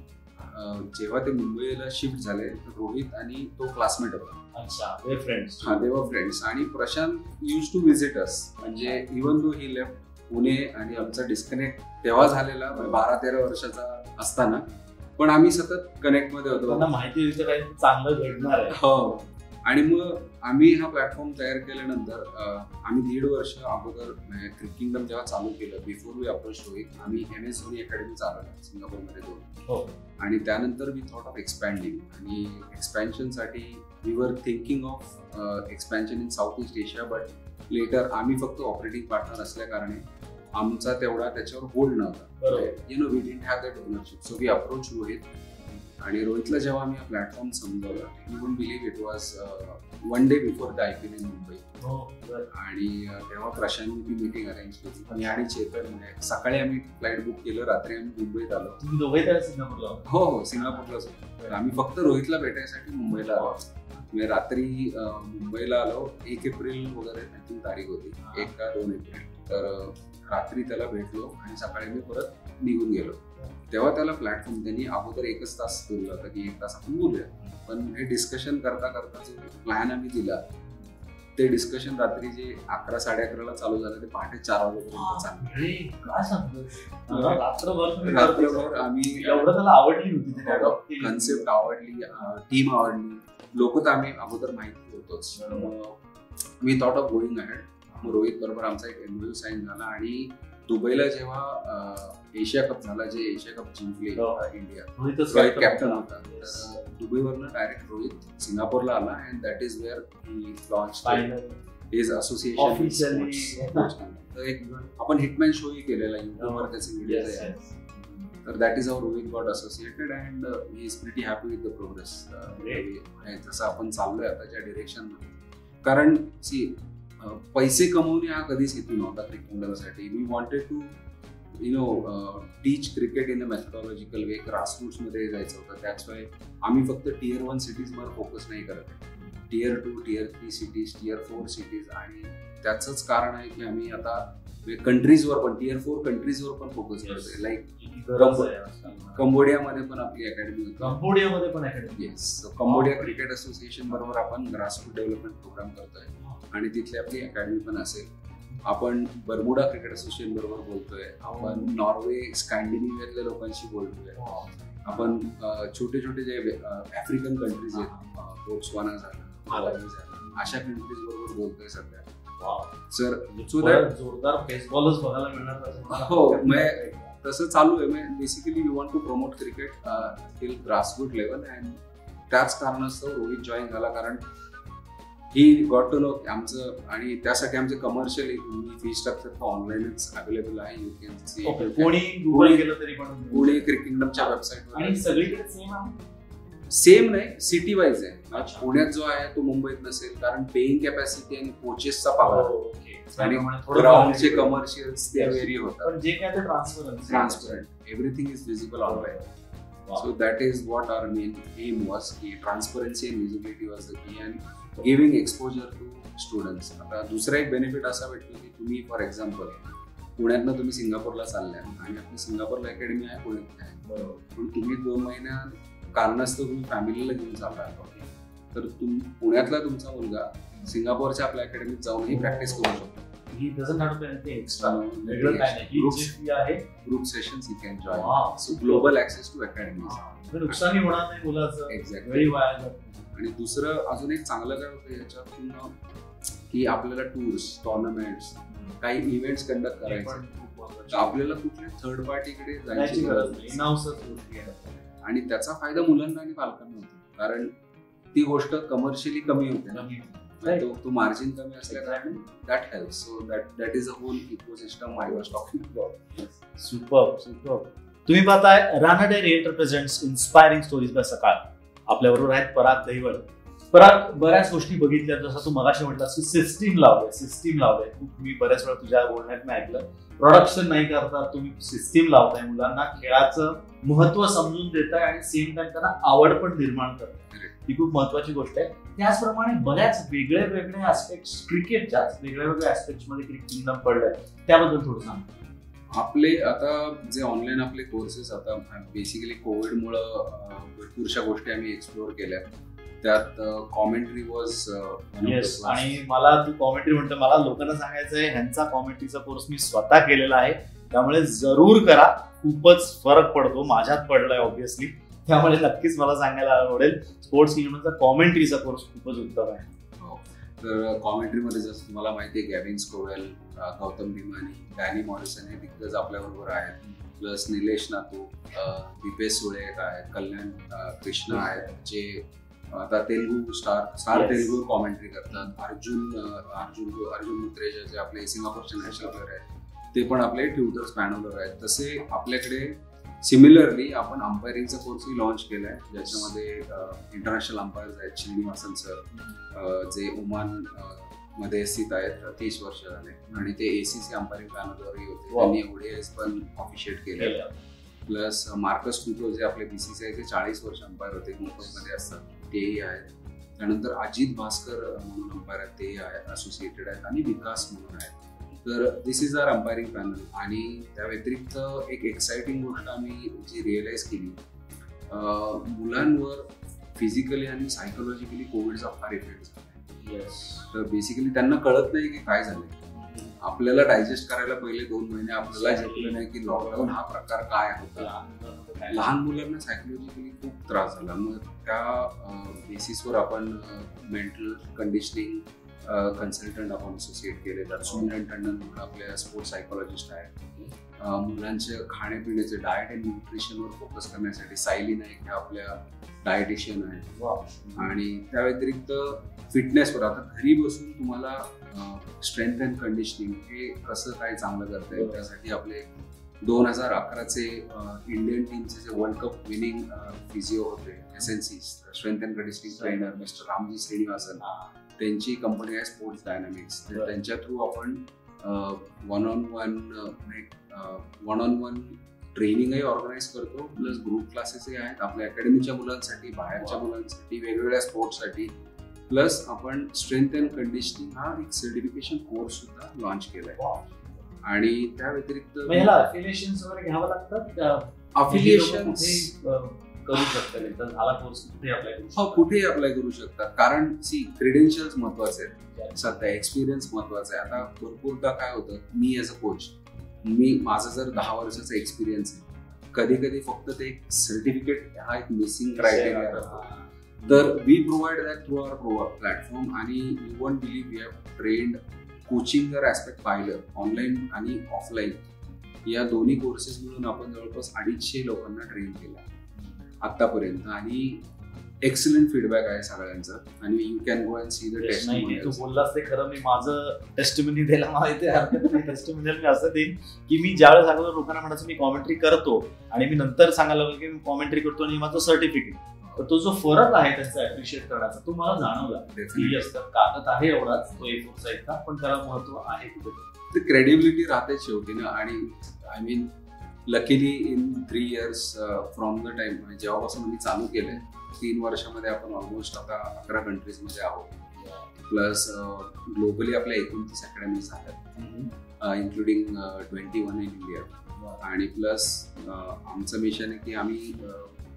जेव्हा ते मुंबईला शिफ्ट झाले तर रोहित आणि तो क्लासमेट होता. अच्छा, ते फ्रेंड्स. हा, ते वर फ्रेंड्स. आणि Prashant use to visit us, म्हणजे even though he left Pune आणि आमचा डिस्कनेक्ट तेव्हा झालेला 12-13 वर्षाचा असताना, पण आम्ही सतत कनेक्ट मध्ये होतो. त्यांना माहिती होतं काही चांगलं घडणार आहे. हो. आणि मग आम्ही हा प्लॅटफॉर्म तयार केल्यानंतर आम्ही 1.5 वर्ष अगोदर क्रिकेट किंगडम जेव्हा चालू केलं, बिफोर वी अप्रोच रोहित, आम्ही MS धोनी अकॅडमी चालवलं सिंगापूरमध्ये 2. आणि त्यानंतर वी थॉट ऑफ एक्सपॅन्डिंग, आणि एक्सपॅन्शनसाठी we were thinking of expansion in South East Asia. But later आम्ही फक्त ऑपरेटिंग पार्टनर असल्या कारणे आमचा तेवढा त्याच्यावर होल्ड नव्हता. We didn't have that ownership. So we approach Rohit, आणि रोहितला जेव्हा आम्ही हा प्लॅटफॉर्म समजवलं, you won't believe it was 1 day before the IPL in Mumbai. आणि तेव्हा प्रशांतनी ती मीटिंग अरेंज केली. मी आणि चेतन, म्हणजे सकाळी आम्ही फ्लाईट बुक केलं, रात्री आम्ही मुंबईत आलो. तुम्ही दोघे त्या सिंगापूरला? हो, सिंगापूरलाच होतो. आम्ही फक्त रोहितला भेटायसाठी मुंबईला आलो. मी रात्री मुंबईला आलो. 1 एप्रिल वगैरे तारीख होती, 1 का 2 एप्रिल. तर रात्री त्याला भेटलो आणि सकाळी मी परत निघून गेलो. तेव्हा त्याला प्लॅटफॉर्म त्यांनी अगोदर 1 तास बोलला होता की 1 तास आपण बोलूया. पण हे डिस्कशन करता करता जो प्लॅन आम्ही दिला, ते डिस्कशन रात्री जे 11-11:30 चालू झालं ते पहाटे 4 वाजेपर्यंत चालू. रात्रभर आम्ही एवढं त्याला आवडली होती कन्सेप्ट, आवडली, टीम आवडली, लोक तर आम्ही अगोदर माहिती होतोच. मी थॉट ऑफ गोईंग अहेड. मग रोहित बरोबर आमचा एक MOU साईन झाला आणि दुबईला जेव्हा एशिया कप झाला, जे एशिया कप जिंकले इंडिया, रोहित कॅप्टन होता. तर दुबईवरनं डायरेक्ट रोहित सिंगापूरला आला and that is where he launch his association. एक आपण हिटमॅन शोही केलेला युट्यूबवर, त्याचे व्हिडिओज आहेत. तर that is how Rohit got associated and he is pretty happy with the progress. जसं आपण चाललोय आता ज्या डिरेक्शन मध्ये, कारण पैसे कमवणे हा कधीच हेतू नव्हता क्रिकेटसाठी. We wanted to teach cricket in a methodological way. Grassroots मध्ये जायचं होतं. दॅट्स वाय आम्ही फक्त Tier 1 सिटीजवर फोकस नाही करत, Tier 2, Tier 3 cities, Tier 4 cities. आणि त्याचंच कारण आहे की आम्ही आता कंट्रीजवर पण, Tier 4 कंट्रीजवर पण फोकस करतोय. लाईक कंबोडियामध्ये पण आपली अकॅडमी होती. कंबोडियामध्ये पण academy? Yes. Cambodia cricket association बरोबर आपण ग्रासरूट डेव्हलपमेंट प्रोग्राम करतोय आणि तिथली आपली अकॅडमी पण असेल. आपण बर्मुडा क्रिकेट असोसिएशन बरोबर बोलतोय. आपण नॉर्वे, स्कॅन्डिनेव्हियातल्या लोकांशी बोलतोय. आपण छोटे छोटे जे आफ्रिकन कंट्रीज आहेत, बोत्सवाना झालं, मालावी झालं, अशा कंट्रीज बरोबर बोलतोय सध्या. सर जोरदार बेसबॉलच बघायला मिळणार. हो, तसं चालू आहे. Basically we want to promote cricket till grassroot level. And त्याच कारणास्तव रोहित जॉईन झाला, कारण ही गॉट टू नो आमचं, आणि त्यासाठी आमचे कमर्शियल फी स्ट्रक्चर ऑनलाईनच अवेलेबल आहे. यू कॅन सी कोणी गुगल केलं तरी पण पुणे क्रिकेट किंगडमच्या वेबसाईटवर. आणि सगळीकडे सेम आहे? सेम नाही, सिटी वाईज आहे. पुण्यात जो आहे तो मुंबईत नसेल, कारण पेईंग कॅपॅसिटी आणि कोचेसचा पगार आणि ग्राउंडचे कमर्शियल्स ते वेरी होतात. पण जे काय ते transparent, everything is visible online. So that is what our main aim was. Transparency and visibility was the key, and giving exposure to students. आता दुसरा एक बेनिफिट असा भेटतो की तुम्ही फॉर एक्झाम्पल पुण्यातनं तुम्ही सिंगापूरला चालल्या आणि आपली सिंगापूरला अकॅडमी आहे, पुण्यात आहे, बरोबर. पण तुम्ही 2 महिन्या कारणास्तव तुम्ही फॅमिलीला घेऊन चालला, तर पुण्यातला तुमचा मुलगा सिंगापूरच्या आपल्या अकॅडमीत जाऊनही प्रॅक्टिस करू शकतो. He doesn't have to pay anything extra. वेगळं काय नाही. ही आहे group sessions he can join. So global access to academies. नुकसानी होणार नाही मुलाचं. एक्झॅक्टली. वेळी वाया जात. आणि दुसरं अजून एक चांगलं काय होतं याच्यातून की आपल्याला टूर्स, टुर्नामेंट्स, काही इव्हेंट्स कंडक्ट करायचे, तर आपल्याला कुठल्या थर्ड पार्टीकडे जायची गरज नाही. आणि त्याचा फायदा मुलांना आणि पालकांना होतो, कारण ती गोष्ट कमर्शियली कमी होते ना, तो मार्जिन कमी असल्या कारण that helps. So that is a whole ecosystem I was talking about. Super. तुम्ही पाहताय Ranade realtor presents inspiring stories bye सकाळ. आपल्याबरोबर आहेत पराग दहिवड. पराग, बऱ्याच गोष्टी बघितल्या, जसं तू मगाशी म्हटलास की सिस्टीम लावलंय. मी बऱ्याच वेळा तुझ्या बोलण्यात ऐकलं, प्रोडक्शन नाही करता तुम्ही सिस्टीम लावताय, मुलांना खेळाचं महत्व समजून देताय आणि सेम टाइम त्यांना आवड पण निर्माण करताय. ही खूप महत्वाची गोष्ट आहे. त्याचप्रमाणे बऱ्याच वेगळे ऍस्पेक्ट क्रिकेटच्या वेगळ्या ऍस्पेक्ट मध्ये किंगडम पडलंय, त्याबद्दल थोडं सांग. आपले आता जे ऑनलाईन आपले कोर्सेस, आता बेसिकली कोविडमुळं भरपूरशा गोष्टी आम्ही एक्सप्लोर केल्या. त्यात कॉमेंट्री वॉज आणि मला तू कॉमेंट्री म्हणतो, मला लोकांना सांगायचंय ह्यांचा कॉमेंट्रीचा कोर्स मी स्वतः केलेला आहे, त्यामुळे जरूर करा. खूपच फरक पडतो, माझ्यात पडलाय ऑब्व्हियसली, त्यामुळे नक्कीच मला सांगायला आवडेल. स्पोर्ट्स किंगडमचा कॉमेंट्रीचा कोर्स खूपच उत्तम आहे. तर कॉमेंट्रीमध्ये जसं तुम्हाला माहिती आहे, गॅव्हिन स्कोवेल, गौतम भिमानी, डॅनी मॉरिसन हे दिग्गज आपल्याबरोबर आहेत. प्लस निलेश नातू, दीपेश सुळे आहेत, कल्याण कृष्णा आहेत, जे आता तेलुगू स्टार तेलुगू कॉमेंट्री करतात. अर्जुन मुत्रेजा जे आपले सिंगापूरचे नॅशनल प्लेअर आहेत, ते पण आपले ट्युटर्स पॅनलवर आहेत. तसे आपल्याकडे सिमिलरली आपण अंपायरिंगचा कोर्सही लॉन्च केलाय, ज्याच्यामध्ये इंटरनॅशनल अंपायर्स आहेत. श्रीनिवासन सर, जे ओमान मध्ये स्थित आहेत, 30 वर्ष झाले, आणि ते ACC अंपायरिंग पॅनलवरही होते. त्यांनी ODIs पण ऑफिशिएट केले. प्लस मार्कस कुटो, जे आपले BCCI चे 40 वर्ष अंपायर होते, मुंबईमध्ये असतात, तेही आहेत. त्यानंतर अजित भास्कर म्हणून अंपायर आहेत, तेही आहेत, असोसिएटेड आहेत. आणि विकास म्हणून आहेत. तर दिस इज आवर अंपायरिंग पॅनल. आणि त्या व्यतिरिक्त एक एक्साइटिंग गोष्ट आम्ही जी रिअलाइज केली, मुलांवर फिजिकली आणि सायकोलॉजिकली कोविडचा फार इफेक्ट झाला. तर बेसिकली त्यांना कळत नाही की काय झालंय. आपल्याला डायजेस्ट करायला पहिले 2 महिने आपल्याला झेपलं नाही की लॉकडाऊन हा प्रकार काय होता. लहान मुलांना सायकोलॉजिकली खूप त्रास झाला. मग त्या बेसिसवर आपण मेंटल कंडिशनिंग कन्सल्टंट आपण असोसिएट केले. तर सुमिरन टंडन म्हणून आपल्या स्पोर्ट्स सायकोलॉजिस्ट आहेत. मुलांचे खाण्यापिण्याचे डाएट अँड न्यूट्रिशनवर फोकस करण्यासाठी सायली नाईक ह्या आपल्या डायटिशियन आहेत. आणि त्या व्यतिरिक्त फिटनेसवर, आता घरी बसून तुम्हाला स्ट्रेंथ अँड कंडिशनिंग हे कसं काय चांगलं करता येईल, त्यासाठी आपले 2011चे इंडियन टीमचे जे वर्ल्ड कप विनिंग फिजिओ होते, SNC strength and conditioning trainer mister Ramji Srinivasan, त्यांची कंपनी आहे स्पोर्ट्स डायनामिक्स. त्यांच्या थ्रू आपण वन ऑन वन ट्रेनिंगही ऑर्गनाईज करतो. प्लस ग्रुप क्लासेसही आहेत आपल्या अकॅडमीच्या मुलांसाठी, बाहेरच्या मुलांसाठी, वेगवेगळ्या स्पोर्ट्ससाठी. प्लस आपण स्ट्रेंथ अँड कंडिशनिंग हा एक सर्टिफिकेशन कोर्स सुद्धा लॉन्च केलाय. आणि त्या व्यतिरिक्त अफिलिएशन्स वगैरे घ्यावं लागतात. अफिलिएशन करू शकतात, कुठेही अप्लाय करू शकतात. कारण क्रेडेन्शियल्स महत्वाचे आहेत, सध्या एक्सपिरियन्स महत्वाचा आहे. आता भरपूरदा काय होतं, मी ॲज अ कोच, माझा जर 10 वर्षाचा एक्सपिरियन्स आहे, कधी कधी फक्त ते एक सर्टिफिकेट हा एक मिसिंग क्रायटेरिया राहतो. तर we provide that through our platform. आणि you won't believe, we have trained coaching जर ऍस्पेक्ट पाहिलं, ऑनलाईन आणि ऑफलाईन या दोन्ही कोर्सेस मिळून आपण जवळपास 250 लोकांना ट्रेन केलं आतापर्यंत. आणि एक्सलंट फीडबॅक आहे सगळ्यांचा. आणि you can go and see the testimonial. तू बोललास ते खरं, मी माझं टेस्टिमोनी द्यायला मला इथे हरकत नाही. टेस्टिमोनियल मी असं देईन की मी ज्यावेळेस अगोदर लोकांना म्हणायचं मी कॉमेंट्री करतो, आणि मी नंतर सांगायला लागलो की मी कॉमेंट्री करतो आणि माझं सर्टिफिकेट, तर तो जो फरक आहे त्यांचा ऍप्रिशिएट करण्याचा, तो मला जाणवला. कागद आहे एवढाच, तो A4 साईजचा, पण त्याला महत्व आहे कुठे. क्रेडिबिलिटी राहते शेवटी ना. आणि I mean luckily in 3 years from the time, जेव्हापासून मी चालू केलंय, 3 वर्षामध्ये आपण ऑलमोस्ट आता 11 कंट्रीजमध्ये आहोत. प्लस ग्लोबली आपल्या 29 अकॅडमीज आहेत, इन्क्लुडिंग 21 इन इंडिया. आणि प्लस आमचं मिशन आहे की आम्ही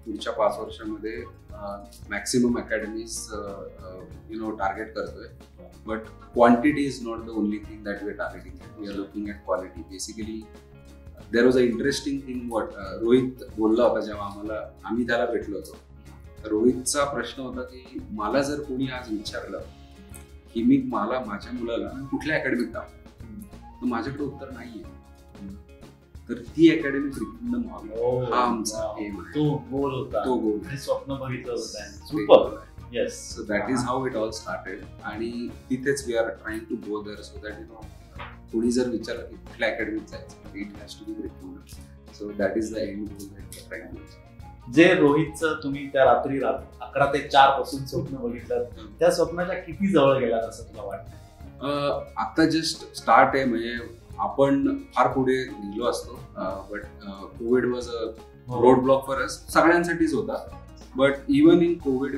पुढच्या 5 वर्षामध्ये मॅक्सिमम अकॅडमीज टार्गेट करतोय. But quantity is not the only thing that we are targeting. We are looking at quality. Basically there was a interesting thing what Rohit बोलला होता जेव्हा आम्ही त्याला भेटलो होतो. रोहितचा प्रश्न होता की मला जर कोणी आज विचारलं की मला माझ्या मुलाला कुठल्या अकॅडमीत टाकतो, तर माझ्याकडे उत्तर नाहीये. तर ती अकॅडमी क्रिकेट हा आमचा एम आहे. तो गोल स्वप्न बघितलं होतं. Yes. So that is how it all started. आणि तिथेच we are trying to go there so that कोणी जर विचारलं की कुठल्या अकॅडमीत जायचं, it has to be Cricketwood. So that is the end goal that we are trying to reach. जे रोहितचं तुम्ही त्या रात्री 11 ते 4 पासून स्वप्न बघितलं, त्या स्वप्नाच्या किती जवळ गेलात असं तुला वाटतं? आता जस्ट स्टार्ट आहे. म्हणजे आपण फार पुढे गेलो असतो, but Covid was a road block for us, सगळ्यांसाठीच होता. बट इवन इन कोविड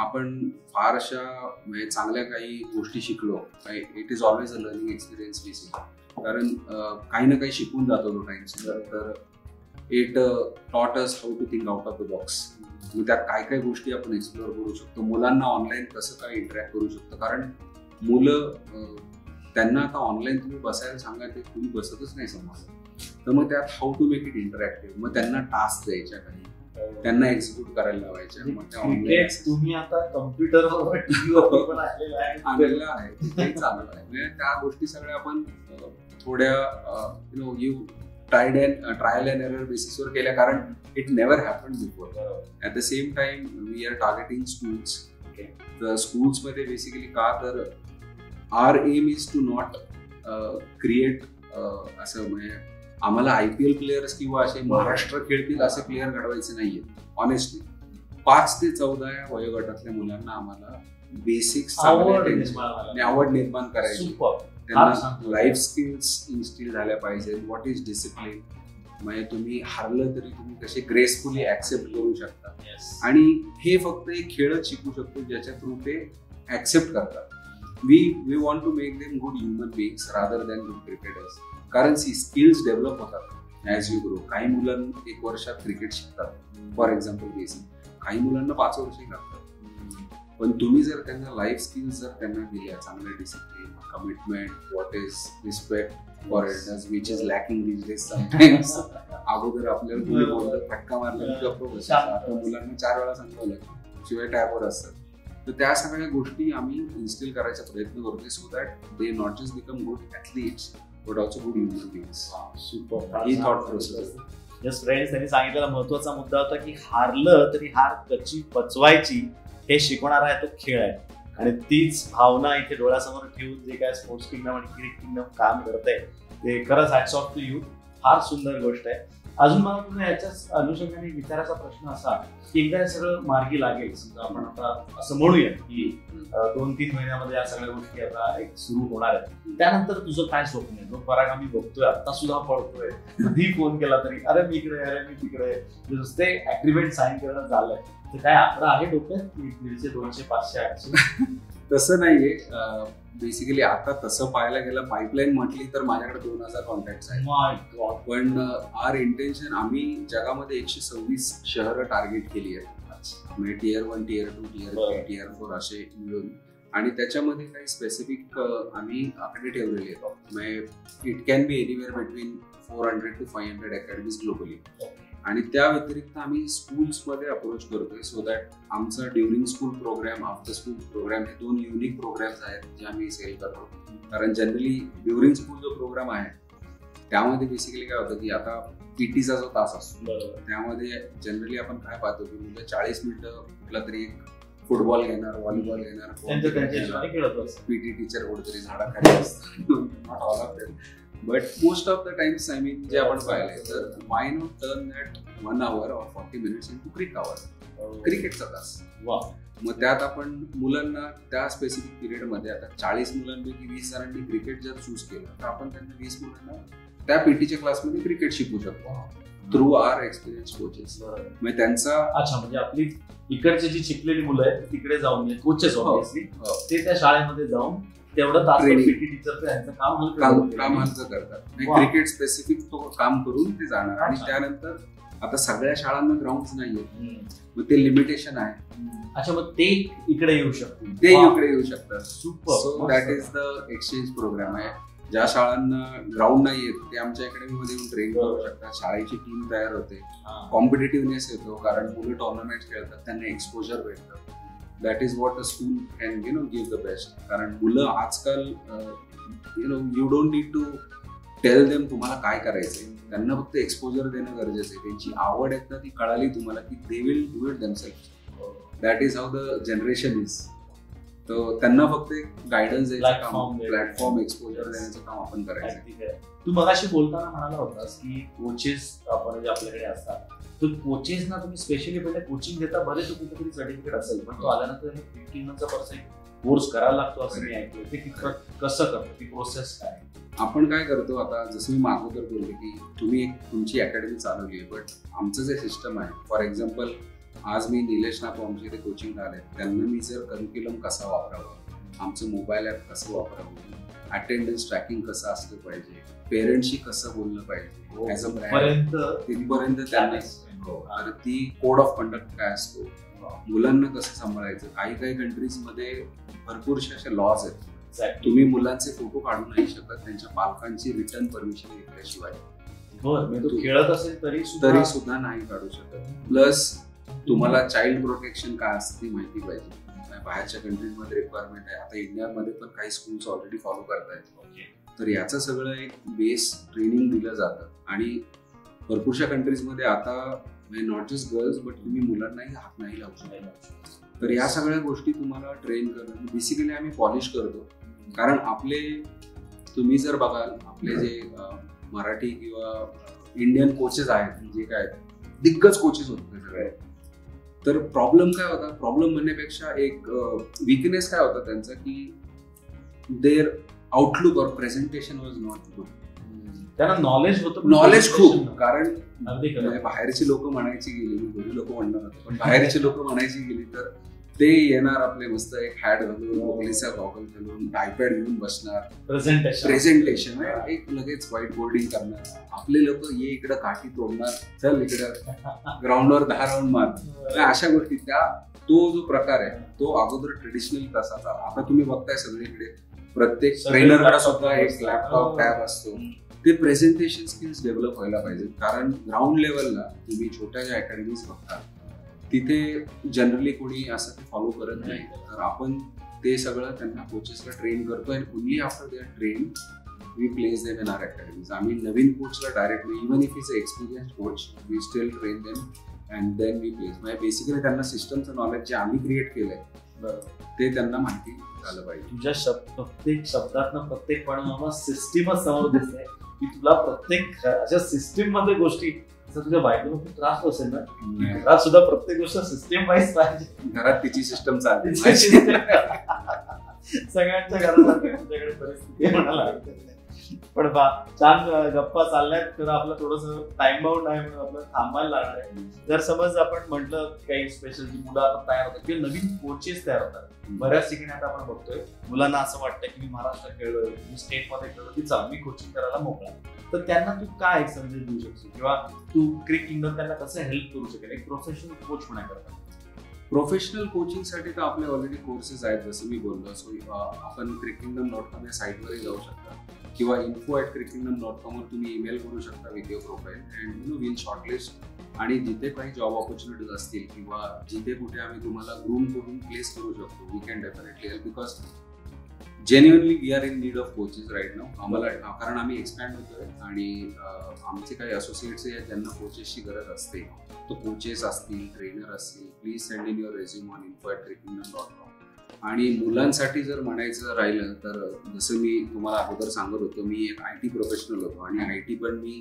आपण फार अशा म्हणजे चांगल्या काही गोष्टी शिकलो. It is always a learning experience basic, कारण काही ना काही शिकून जातो तो टाइम. तर it taught us how to think out of the box. त्यात काय काय गोष्टी आपण एक्सप्लोअर करू शकतो, मुलांना ऑनलाईन कसं काय इंटरॅक्ट करू शकतो. कारण मुलं त्यांना आता ऑनलाईन तुम्ही बसायला सांगा ते तुम्ही बसतच नाही समज. तर मग त्यात how to make it interactive. मग त्यांना टास्क द्यायच्या, काही त्यांना एक्झिक्यूट करायला लावायच्या. मग तुम्ही आता कम्प्युटरवर टीव्हीवर पण आलेलं आहे, ते चालू आहे. म्हणजे त्या गोष्टी सगळ्या आपण थोड्या ट्रायल अँड एरर बेसिसवर केल्या, कारण it never happened before. At the same time we are targeting schools. तर स्कूल्समध्ये बेसिकली का, तर our aim is to not create असं, म्हणजे आम्हाला IPL प्लेयर्स किंवा असे महाराष्ट्र खेळतील असे प्लेयर घडवायचे नाहीये. ऑनेस्टली 5 ते 14 या वयोगटातल्या मुलांना आम्हाला बेसिक्स आवड निर्माण करायची. त्यांना लाईफ स्किल्स इन्स्टिल झाल्या पाहिजे. व्हॉट इज डिसिप्लिन, म्हणजे तुम्ही हारलं तरी तुम्ही कसे ग्रेसफुली ऍक्सेप्ट करू शकता. आणि हे फक्त एक खेळच शिकू शकतो ज्याच्या थ्रू ते ऍक्सेप्ट करतात. We want to make them good human beings rather than good cricketers. कारण स्किल्स डेव्हलप होतात ॲज यू ग्रो. काही मुलांना 1 वर्षात क्रिकेट शिकतात, फॉर एक्झाम्पल बेसिक. काही मुलांना 5 वर्षही लागतात. पण तुम्ही जर त्यांना लाईफ स्किल्स जर त्यांना दिल्या, चांगलं discipline, commitment, what is respect for elders, which is lacking this days sometimes. अगोदर आपल्याला मुली बोललं फटका मारला आता मुलांना 4 वेळा सांगावं शिवाय टॅपवर असतात. तर त्या सगळ्या गोष्टी आम्ही इन्स्टिल करायचा प्रयत्न करतोय, so that they not just become good athletes but also good human beings. Super. He thought process. Just friends, त्यांनी सांगितलेला महत्त्वाचा मुद्दा होता की हारलं तरी हार कशी पचवायची हे शिकवणारा आहे तो खेळ आहे. आणि तीच भावना इथे डोळ्यासमोर ठेवून जे काय स्पोर्ट्स किंगडम आणि क्रिकेट किंगडम काम करत आहे ते खरंच हॅट्स ऑफ टू यू. फार सुंदर गोष्ट आहे. अजून मला तुम्हाला याच्याच अनुषंगाने विचारायचा प्रश्न असा की एकदा हे सगळं मार्गी लागेल, समजा आपण आता असं म्हणूया की 2-3 महिन्यामध्ये या सगळ्या गोष्टी आता एक सुरू होणार आहेत, त्यानंतर तुझं काय स्वप्न आहे? पराग आम्ही बघतोय आता सुद्धा पडतोय, कधी फोन केला तरी अरे मी इकडे, अरे मी तिकडे, नुसते अग्रीमेंट साईन करणं झालंय. तर काय आकडा आहे डोक्यात 150, 200, 500, 800? तसं नाहीये. बेसिकली आता तसं पाहायला गेलं, पाईपलाईन म्हटली तर माझ्याकडे 2000 कॉन्टॅक्ट आहेत. पण आर इंटेन्शन, आम्ही जगामध्ये 126 शहरं टार्गेट केली आहेत. म्हणजे Tier 1, Tier 2, Tier 3, Tier 4 असे मिळून. आणि त्याच्यामध्ये काही स्पेसिफिक आम्ही आकडे ठेवलेले आहेत. म्हणजे it can be anywhere between 400 to 500 academies globally. आणि त्या व्यतिरिक्त आम्ही स्कूल्समध्ये अप्रोच करतोय, सो दॅट आमचं during school programme, after school programme हे 2 युनिक प्रोग्राम्स आहेत जे आम्ही सेल करतो. कारण जनरली ड्युरिंग स्कूल जो प्रोग्राम आहे त्यामध्ये बेसिकली काय होतं की आता PT चा जो तास असतो त्यामध्ये जनरली आपण काय पाहतो की मुलं 40 मिनिटं कुठला तरी एक फुटबॉल घेणार, व्हॉलीबॉल घेणार, PT टीचर कुठेतरी झाडाखाली असतात. Not all of them, but most of the times I mean जे आपण पाहिलंय, तर why not turn that 1 hour or 40 minutes into क्रिक आवर, क्रिकेटचा तास. मग त्यात आपण मुलांना त्या स्पेसिफिक पिरियडमध्ये, आता 40 मुलांपैकी 20 जणांनी क्रिकेट जर चूज केलं तर आपण त्यांना 20 मुलांना त्या पीटीच्या क्लासमध्ये क्रिकेट शिकू शकतो थ्रू आर एक्सपिरियन्स कोचेस. म्हणजे त्यांचा म्हणजे आपली इकडची जी शिकलेली मुलं आहेत तिकडे जाऊन कोचेस ऑब्व्हियसली ते त्या शाळेमध्ये जाऊन तेवढं तास पीटी टीचर त्यांचं काम हलकं करतात. क्रिकेट स्पेसिफिक तो काम करून ते जाणार. आणि त्यानंतर आता सगळ्या शाळांना ग्राउंड नाहीये, मग ते लिमिटेशन आहे. अच्छा, मग ते इकडे येऊ शकतात, ते इकडे येऊ शकतात. So that is the exchange programme आहे. ज्या शाळांना ग्राउंड नाहीये ते आमच्या अकॅडमीमध्ये येऊन ट्रेन करू शकतात. शाळेची टीम तयार होते, कॉम्पिटेटिव्हनेस येतो कारण मुलं टुर्नामेंट खेळतात, त्यांना एक्सपोजर भेटतं. That is what a school can give the best. कारण मुलं आजकाल you don't need to tell them तुम्हाला काय करायचंय, त्यांना फक्त एक्सपोजर देणं गरजेचं आहे. त्यांची आवड एकदा ती कळाली तुम्हाला की they will do it themselves. That is how the generation is. तर त्यांना फक्त एक गायडन्स द्यायचं काम, प्लॅटफॉर्म एक्सपोजर देण्याचं काम आपण करायचं. तू मगाशी बोलताना म्हणाला होतास की कोचेस आपण जे आपल्याकडे असतात, तर कोचेसना तुम्ही स्पेशली पहिले कोचिंग देता, भले तो कुठेतरी सर्टिफिकेट असेल, पण तो आल्यानंतर क्रिकेटचा कोर्स करायला लागतो असं मी ऐकलं. ते कसं करतो, ती प्रोसेस काय? आपण काय करतो आता, जसं मी अगोदर बोलले की तुम्ही एक तुमची अकॅडमी चालवली आहे, बट आमचं जे सिस्टम आहे, फॉर एक्झाम्पल आज मी निलेश नाको आमचे इथे कोचिंग आले, त्यांना मी जर करिक्युलम कसा वापरावं, आमचं मोबाईल ॲप कसं वापरावं, अटेंडन्स ट्रॅकिंग कसं असलं पाहिजे, पेरेंट्सशी कसं बोललं पाहिजे, ॲज अ ब्रँड तिथपर्यंत त्यांना, तर ती कोड ऑफ कंडक्ट काय असतो, मुलांना कसं सांभाळायचं. काही काही कंट्रीजमध्ये भरपूरशे असे लॉज आहेत. तुम्ही मुलांचे फोटो काढू नाही शकत त्यांच्या पालकांची रिटर्न परमिशन घेतल्याशिवाय. खेळत असेल तरी सुद्धा नाही काढू शकत. प्लस तुम्हाला चाइल्ड प्रोटेक्शन काय असते ती माहिती पाहिजे. बाहेरच्या कंट्रीजमध्ये रिक्वायरमेंट आहे, आता इंडियामध्ये पण काही स्कूल्स ऑलरेडी फॉलो करतायत. तर याचं सगळं एक बेस ट्रेनिंग दिलं जातं. आणि भरपूरशा कंट्रीजमध्ये आता नॉट जस्ट गर्ल्स बट तुम्ही मुलांनाही हात नाही लावू शकता. तर या सगळ्या गोष्टी तुम्हाला ट्रेन करणं बेसिकली आम्ही पॉलिश करतो. कारण आपले तुम्ही जर बघाल आपले जे मराठी किंवा इंडियन कोचेस आहेत, जे काय दिग्गज कोचेस होते सगळे, तर प्रॉब्लेम काय होता, प्रॉब्लेम म्हणण्यापेक्षा एक विकनेस काय होता त्यांचा की देअर आउटलुक और प्रेझेंटेशन वॉज नॉट गुड. त्यांना नॉलेज खूप. कारण बाहेरची लोक म्हणायची गेली, घरी लोक म्हणणार होते, पण बाहेरची लोक म्हणायची गेली तर ते येणार आपले मस्त एक हॅट घालून, ओकलीचा गॉगल घालून, आयपॅड घेऊन बसणार, प्रेझेंटेशन एक लगेच व्हाईट बोर्डिंग करणार. आपले लोक ये इकडे काठी तोडणार, चल इकडे ग्राउंडवर 10 राऊंड मार. अशा गोष्टी, त्या तो जो प्रकार आहे तो अगोदर ट्रेडिशनल कसाचा. आता तुम्ही बघताय सगळीकडे प्रत्येक ट्रेनरकडे सुद्धा एक लॅपटॉप टॅब असतो. ते प्रेझेंटेशन स्किल्स डेव्हलप व्हायला पाहिजे. कारण ग्राउंड लेवलला तुम्ही छोट्या ज्या अकॅडमीज बघता तिथे जनरली कोणी असं ते फॉलो करत नाही. तर आपण ते सगळं त्यांना कोचेसला ट्रेन करतो. आणि only after they are train we place them in our academies. आम्ही नवीन कोचला directly, even if is a experience coach, we still train them and then we place. म्हणजे बेसिकली त्यांना सिस्टमचं नॉलेज जे आम्ही क्रिएट केलंय ते त्यांना माहिती झालं पाहिजे. तुझ्या प्रत्येक शब्दातनं प्रत्येक पण सिस्टीमच समोर दिसते की तुला प्रत्येक अशा सिस्टीम मध्ये गोष्टी, तुझ्या बायकोला खूप त्रास असेल ना, घरात सुद्धा प्रत्येक गोष्ट सिस्टीम वाईज पाहिजे. घरात तिची सिस्टम चालते, सगळ्यांच्या घरात तुझ्याकडे परिस्थिती म्हणाला. पण छान गप्पा चालल्यात. तर आपलं थोडस टाइम बाउंड आहे, आपलं थांबायला लागणार आहे. जर समज आपण म्हटलं काही स्पेशल जी मुलं आता तयार होतात किंवा नवीन कोचेस तयार होतात, बऱ्याच ठिकाणी आता आपण बघतोय मुलांना असं वाटतं की मी महाराष्ट्रात खेळलोय, मी स्टेट मध्ये खेळलो की चाल मी कोचिंग करायला मोकळा. तर त्यांना तू काय एक संदेश देऊ शकतो किंवा तू क्रिक किंगडम त्यांना कसं हेल्प करू शकेल एक प्रोफेशनल कोच होण्याकरता? प्रोफेशनल कोचिंगसाठी तर आपले ऑलरेडी कोर्सेस आहेत, जसं मी बोललो. सो आपण crickingdom.com या साईटवरही जाऊ शकता किंवा info@crickingdom.com वर तुम्ही ईमेल करू शकता with your profile and will shortlist. आणि जिथे काही जॉब ऑपॉर्च्युनिटीज असतील किंवा जिथे कुठे आम्ही तुम्हाला ग्रूम करून प्लेस करू शकतो, we can definitely help. Because genuinely we are in need of coaches right now. आम्हाला कारण आम्ही एक्सपॅन्ड होतोय आणि आमचे काही असोसिएट्स आहेत ज्यांना कोचेसची गरज असते. तो कोचेस असतील, ट्रेनर असतील, please send in your resume on info@crickingdom.com. आणि मुलांसाठी जर म्हणायचं राहिलं तर जसं मी तुम्हाला अगोदर सांगत होतो, मी एक IT प्रोफेशनल होतो आणि IT पण मी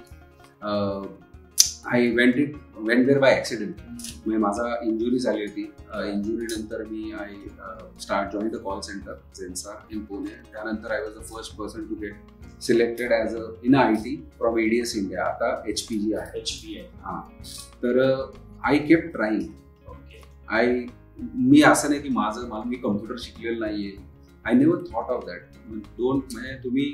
I went there by accident. म्हणजे माझा इंजुरी झाली होती. इंजुरी नंतर मी join the call centre Zensar in Pune. त्यानंतर I was the first person to get selected as in IT from ADS India. आता HPG आहे. हां, तर आय केप्ट ट्राईंग. मी असं नाही की मी कम्प्युटर शिकलेलं नाहीये. I never thought of that. म्हणजे तुम्ही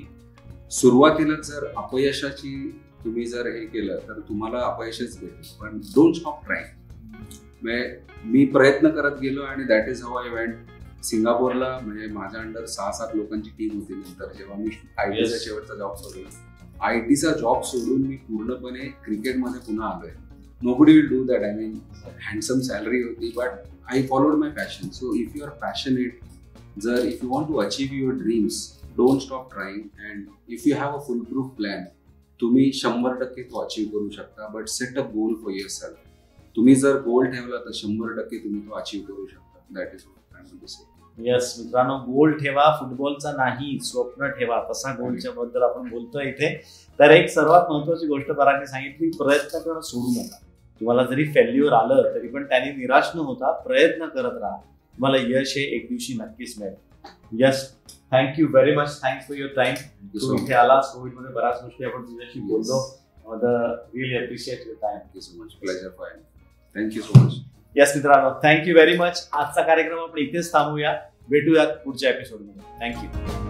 सुरुवातीला जर अपयशाची तुम्ही जर हे केलं तर तुम्हाला अपयशच भेटेल, पण डोंट स्टॉप ट्राईंग. मी प्रयत्न करत गेलो आणि that is how I went. सिंगापूरला म्हणजे माझ्या अंडर 6-7 लोकांची टीम होती. नंतर जेव्हा मी IT चा शेवटचा जॉब सोडला, IT चा जॉब सोडून मी पूर्णपणे क्रिकेटमध्ये पुन्हा आलोय. nobody will do that. I mean, handsome salary होती, but I followed my passion. So if you are passionate, if you want to achieve your dreams, don't stop trying. And if you have a foolproof plan, तुम्ही 100% तो achieve करू शकता. But set a goal for yourself. तुम्ही जर गोल ठेवला तर 100% तुम्ही तो अचीव करू शकता. That is what I want to say. Yes मित्रांनो, गोल ठेवा, फुटबॉलचा नाही, स्वप्न ठेवा. तसा गोलच्या बद्दल आपण बोलतोय इथे. तर एक सर्वात महत्वाची गोष्ट परागने सांगितली, प्रयत्न करणं सोडू नका. तुम्हाला जरी फेल्युअर आलं तरी पण त्याने निराश न होता प्रयत्न करत राहा. तुम्हाला यश हे एक दिवशी नक्कीच मिळेल. Yes, thank you very much. Thanks for your time. तू इथे आलास, कोविडमध्ये बऱ्याच गोष्टी आपण तुझ्याशी बोललो. Really appreciate your time. Thank you so much. Pleasure for me. Thank you so much. Yes मित्रांनो, थँक्यू व्हेरी मच. आजचा कार्यक्रम आपण इथेच थांबूया. भेटूयात पुढच्या एपिसोडमध्ये. थँक्यू.